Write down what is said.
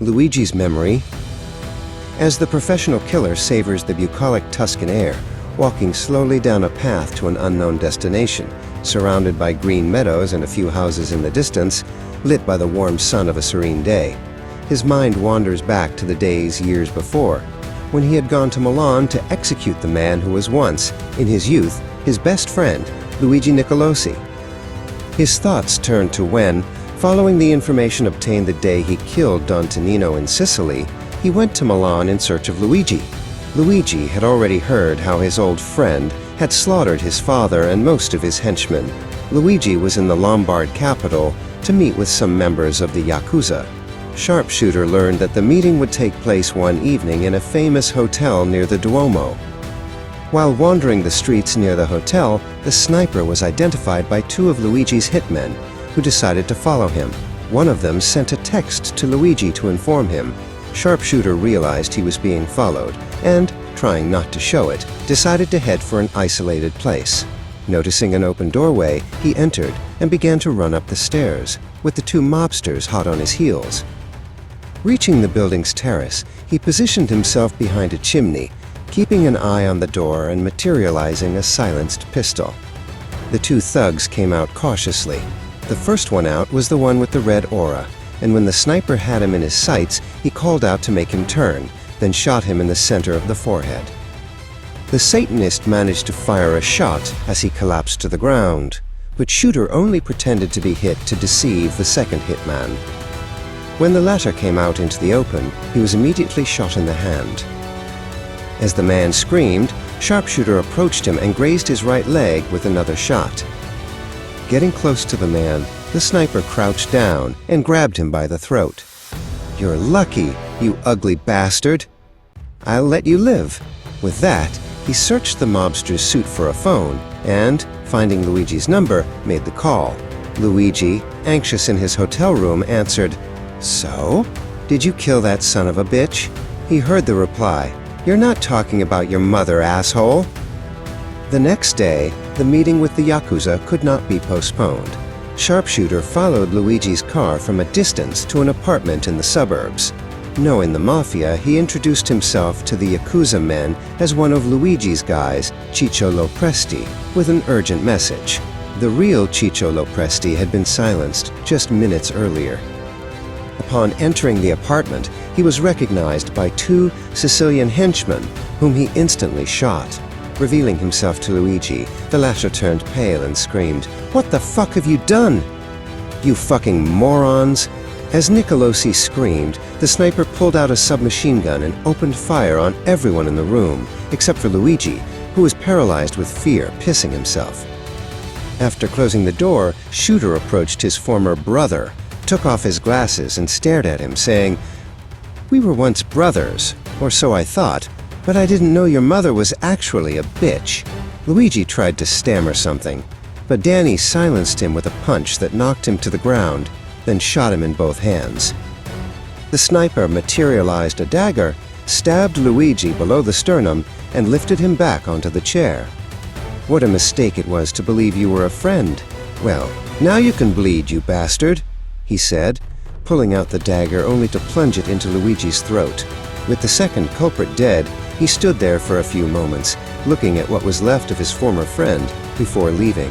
Luigi's memory. As the professional killer savors the bucolic Tuscan air, walking slowly down a path to an unknown destination, surrounded by green meadows and a few houses in the distance, lit by the warm sun of a serene day, his mind wanders back to the days years before, when he had gone to Milan to execute the man who was once, in his youth, his best friend, Luigi Nicolosi. His thoughts turned to when, following the information obtained the day he killed Don Tonino in Sicily, he went to Milan in search of Luigi. Luigi had already heard how his old friend had slaughtered his father and most of his henchmen. Luigi was in the Lombard capital to meet with some members of the Yakuza. SharpShooter learned that the meeting would take place one evening in a famous hotel near the Duomo. While wandering the streets near the hotel, the sniper was identified by two of Luigi's hitmen, who decided to follow him. One of them sent a text to Luigi to inform him. SharpShooter realized he was being followed and, trying not to show it, decided to head for an isolated place. Noticing an open doorway, he entered and began to run up the stairs, with the two mobsters hot on his heels. Reaching the building's terrace, he positioned himself behind a chimney, keeping an eye on the door and materializing a silenced pistol. The two thugs came out cautiously. The first one out was the one with the red aura, and when the sniper had him in his sights, he called out to make him turn, then shot him in the center of the forehead. The Satanist managed to fire a shot as he collapsed to the ground, but Shooter only pretended to be hit to deceive the second hitman. When the latter came out into the open, he was immediately shot in the hand. As the man screamed, SharpShooter approached him and grazed his right leg with another shot. Getting close to the man, the sniper crouched down and grabbed him by the throat. "You're lucky, you ugly bastard. I'll let you live." With that, he searched the mobster's suit for a phone and, finding Luigi's number, made the call. Luigi, anxious in his hotel room, answered, "So? Did you kill that son of a bitch?" He heard the reply, "You're not talking about your mother, asshole." The next day, the meeting with the Yakuza could not be postponed. SharpShooter followed Luigi's car from a distance to an apartment in the suburbs. Knowing the Mafia, he introduced himself to the Yakuza men as one of Luigi's guys, Ciccio Lopresti, with an urgent message. The real Ciccio Lopresti had been silenced just minutes earlier. Upon entering the apartment, he was recognized by two Sicilian henchmen, whom he instantly shot. Revealing himself to Luigi, the latter turned pale and screamed, "What the fuck have you done? You fucking morons!" As Nicolosi screamed, the sniper pulled out a submachine gun and opened fire on everyone in the room, except for Luigi, who was paralyzed with fear, pissing himself. After closing the door, Shooter approached his former brother, took off his glasses and stared at him, saying, "We were once brothers, or so I thought, but I didn't know your mother was actually a bitch." Luigi tried to stammer something, but Danny silenced him with a punch that knocked him to the ground, then shot him in both hands. The sniper materialized a dagger, stabbed Luigi below the sternum, and lifted him back onto the chair. "What a mistake it was to believe you were a friend. Well, now you can bleed, you bastard," he said, pulling out the dagger only to plunge it into Luigi's throat. With the second culprit dead, he stood there for a few moments, looking at what was left of his former friend, before leaving.